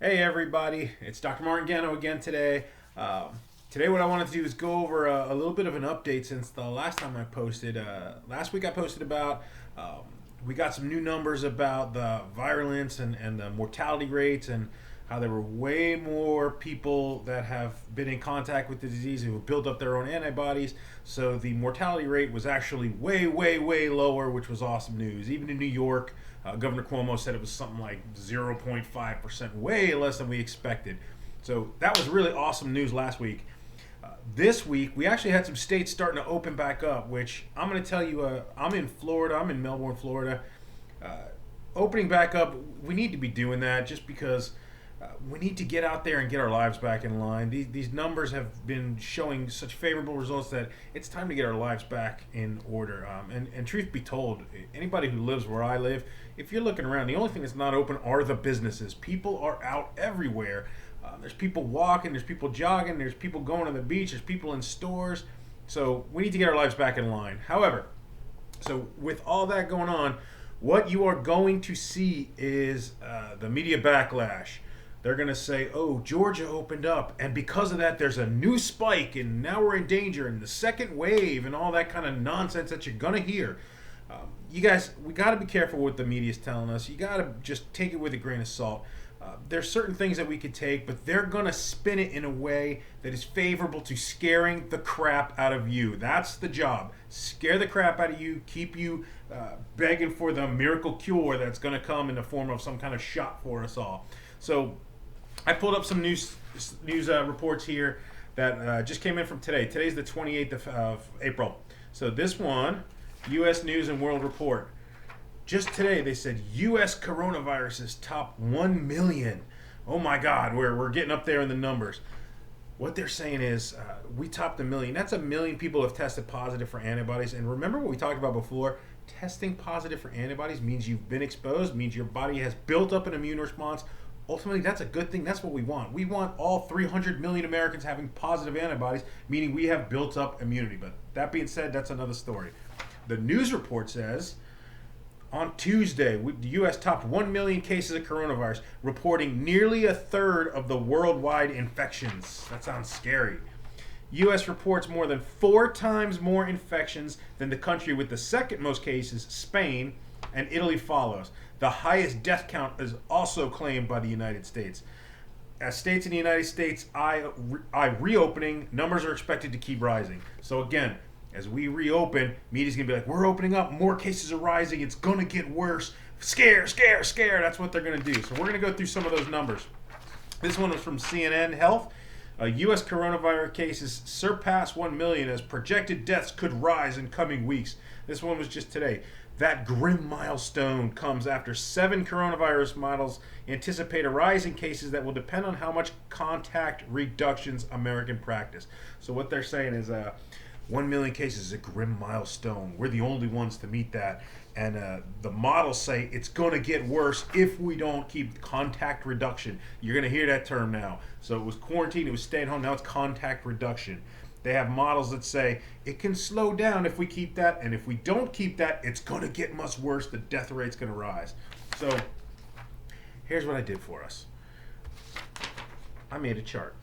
Hey everybody, it's Dr. Martin Gano again today. Today what I wanted to do is go over a little bit of an update since the last time I posted. Last week I posted about, we got some new numbers about the virulence and the mortality rates and how there were way more people that have been in contact with the disease who have built up their own antibodies. So the mortality rate was actually way lower, which was awesome news. Even in New York, Governor Cuomo said it was something like 0.5%, way less than we expected. So that was really awesome news last week. This week, we actually had some states starting to open back up, which I'm going to tell you, I'm in Florida, I'm in Melbourne, Florida. Opening back up, we need to be doing that just because we need to get out there and get our lives back in line. These numbers have been showing such favorable results that it's time to get our lives back in order. And truth be told, anybody who lives where I live, if you're looking around, the only thing that's not open are the businesses. People are out everywhere. There's people walking, there's people jogging, there's people going to the beach, there's people in stores. So we need to get our lives back in line. However, so with all that going on, what you are going to see is the media backlash. They're going to say, oh, Georgia opened up, and because of that, there's a new spike, and now we're in danger, and the second wave, and all that kind of nonsense that you're going to hear. You guys, we got to be careful what the media is telling us. You got to just take it with a grain of salt. There's certain things that we could take, but they're going to spin it in a way that is favorable to scaring the crap out of you. That's the job. Scare the crap out of you, keep you begging for the miracle cure that's going to come in the form of some kind of shot for us all. So I pulled up some news reports here that just came in from today. Today's the 28th of April. So this one, U.S. News and World Report. Just today, they said U.S. coronaviruses top 1 million. Oh my God, we're getting up there in the numbers. What they're saying is we topped 1 million. That's 1 million people have tested positive for antibodies. And remember what we talked about before? Testing positive for antibodies means you've been exposed, means your body has built up an immune response. Ultimately, that's a good thing. That's what we want. We want all 300 million Americans having positive antibodies, meaning we have built up immunity. But that being said, that's another story. The news report says on Tuesday, the U.S. topped 1 million cases of coronavirus, reporting nearly a third of the worldwide infections. That sounds scary. U.S. reports more than 4 times more infections than the country with the second most cases, Spain, and Italy follows. The highest death count is also claimed by the United States. As states in the United States eye reopening, numbers are expected to keep rising. So again, as we reopen, media's going to be like, we're opening up, more cases are rising, it's going to get worse. Scare. That's what they're going to do. So we're going to go through some of those numbers. This one was from CNN Health. U.S. coronavirus cases surpass 1 million as projected deaths could rise in coming weeks. This one was just today. That grim milestone comes after 7 coronavirus models anticipate a rise in cases that will depend on how much contact reductions American practice. So what they're saying is 1 million cases is a grim milestone. We're the only ones to meet that. And the models say it's going to get worse if we don't keep contact reduction. You're going to hear that term now. So it was quarantine, it was stay at home, now it's contact reduction. They have models that say it can slow down if we keep that, and if we don't keep that, it's going to get much worse. The death rate's going to rise. So here's what I did for us. I made a chart.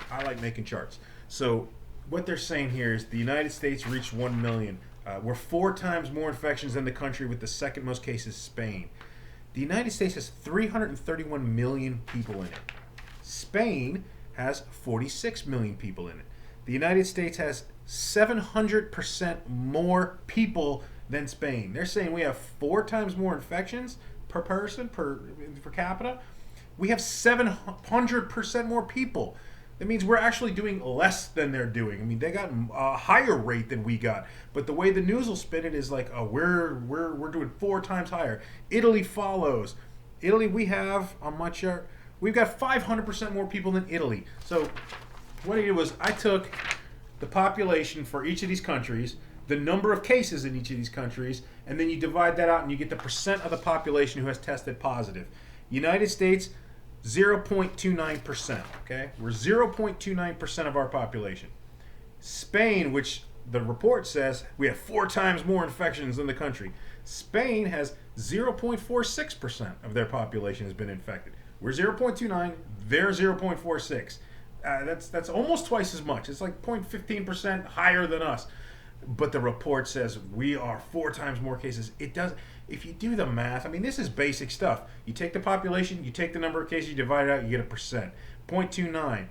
I like making charts. So what they're saying here is the United States reached 1 million. We're 4 times more infections than the country with the second most cases, Spain. The United States has 331 million people in it. Spain has 46 million people in it. The United States has 700% more people than Spain. They're saying we have 4 times more infections per person, per capita. We have 700% more people. That means we're actually doing less than they're doing. I mean, they got a higher rate than we got. But the way the news will spin it is like, oh, we're doing 4 times higher. Italy follows. Italy, we have on my chart, we've got 500% more people than Italy. So what I did was I took the population for each of these countries, the number of cases in each of these countries, and then you divide that out and you get the percent of the population who has tested positive. United States, 0.29%. Okay, we're 0.29% of our population. Spain, which the report says we have 4 times more infections than the country. Spain has 0.46% of their population has been infected. We're 0.29. They're 0.46. That's almost twice as much. It's like 0.15% higher than us. But the report says we are 4 times more cases. It does. If you do the math, I mean, this is basic stuff. You take the population, you take the number of cases, you divide it out, you get a percent. 0.29.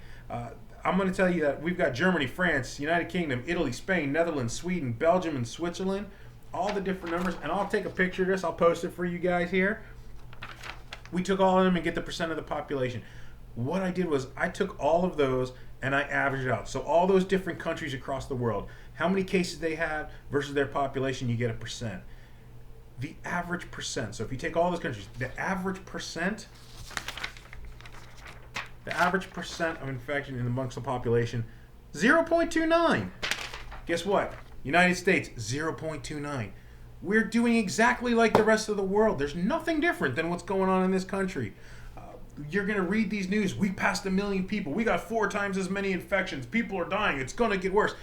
I'm going to tell you that we've got Germany, France, United Kingdom, Italy, Spain, Netherlands, Sweden, Belgium, and Switzerland. All the different numbers. And I'll take a picture of this. I'll post it for you guys here. We took all of them and get the percent of the population. What I did was I took all of those and I averaged it out. So all those different countries across the world, how many cases they have versus their population, you get a percent. The average percent. So if you take all those countries, the average percent of infection amongst the population, 0.29. Guess what? United States, 0.29. We're doing exactly like the rest of the world. There's nothing different than what's going on in this country. You're going to read these news. We passed 1 million people. We got 4 times as many infections. People are dying. It's going to get worse.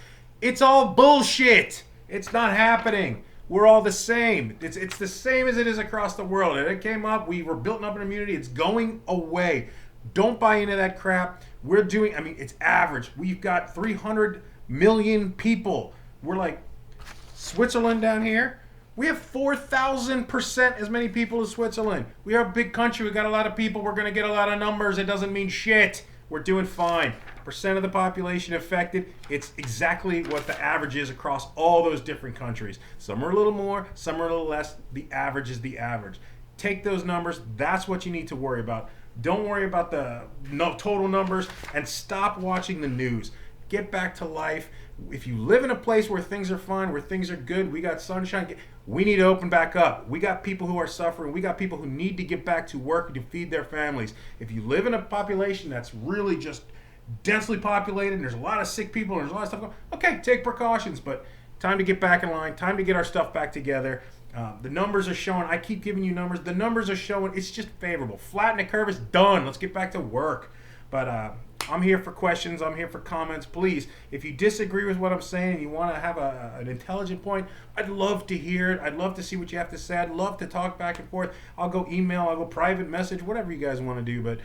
It's all bullshit. It's not happening. We're all the same. It's the same as it is across the world. And it came up. We were building up an immunity. It's going away. Don't buy into that crap. It's average. We've got 300 million people. We're like Switzerland down here. We have 4,000% as many people as Switzerland. We are a big country. We got a lot of people. We're going to get a lot of numbers. It doesn't mean shit. We're doing fine. Percent of the population affected, it's exactly what the average is across all those different countries. Some are a little more, some are a little less. The average is the average. Take those numbers. That's what you need to worry about. Don't worry about the total numbers and stop watching the news. Get back to life. If you live in a place where things are fine, where things are good, we got sunshine, we need to open back up. We got people who are suffering. We got people who need to get back to work to feed their families. If you live in a population that's really just densely populated and there's a lot of sick people and there's a lot of stuff going on, okay, take precautions, but time to get back in line, time to get our stuff back together. The numbers are showing, I keep giving you numbers, the numbers are showing it's just favorable. Flatten the curve, is done. Let's get back to work. But I'm here for questions. I'm here for comments. Please, if you disagree with what I'm saying and you want to have an intelligent point, I'd love to hear it. I'd love to see what you have to say. I'd love to talk back and forth. I'll go email, I'll go private message, whatever you guys want to do. But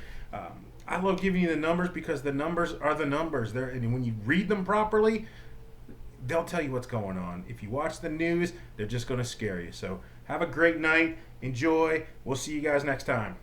I love giving you the numbers because the numbers are the numbers. And when you read them properly, they'll tell you what's going on. If you watch the news, they're just going to scare you. So have a great night. Enjoy. We'll see you guys next time.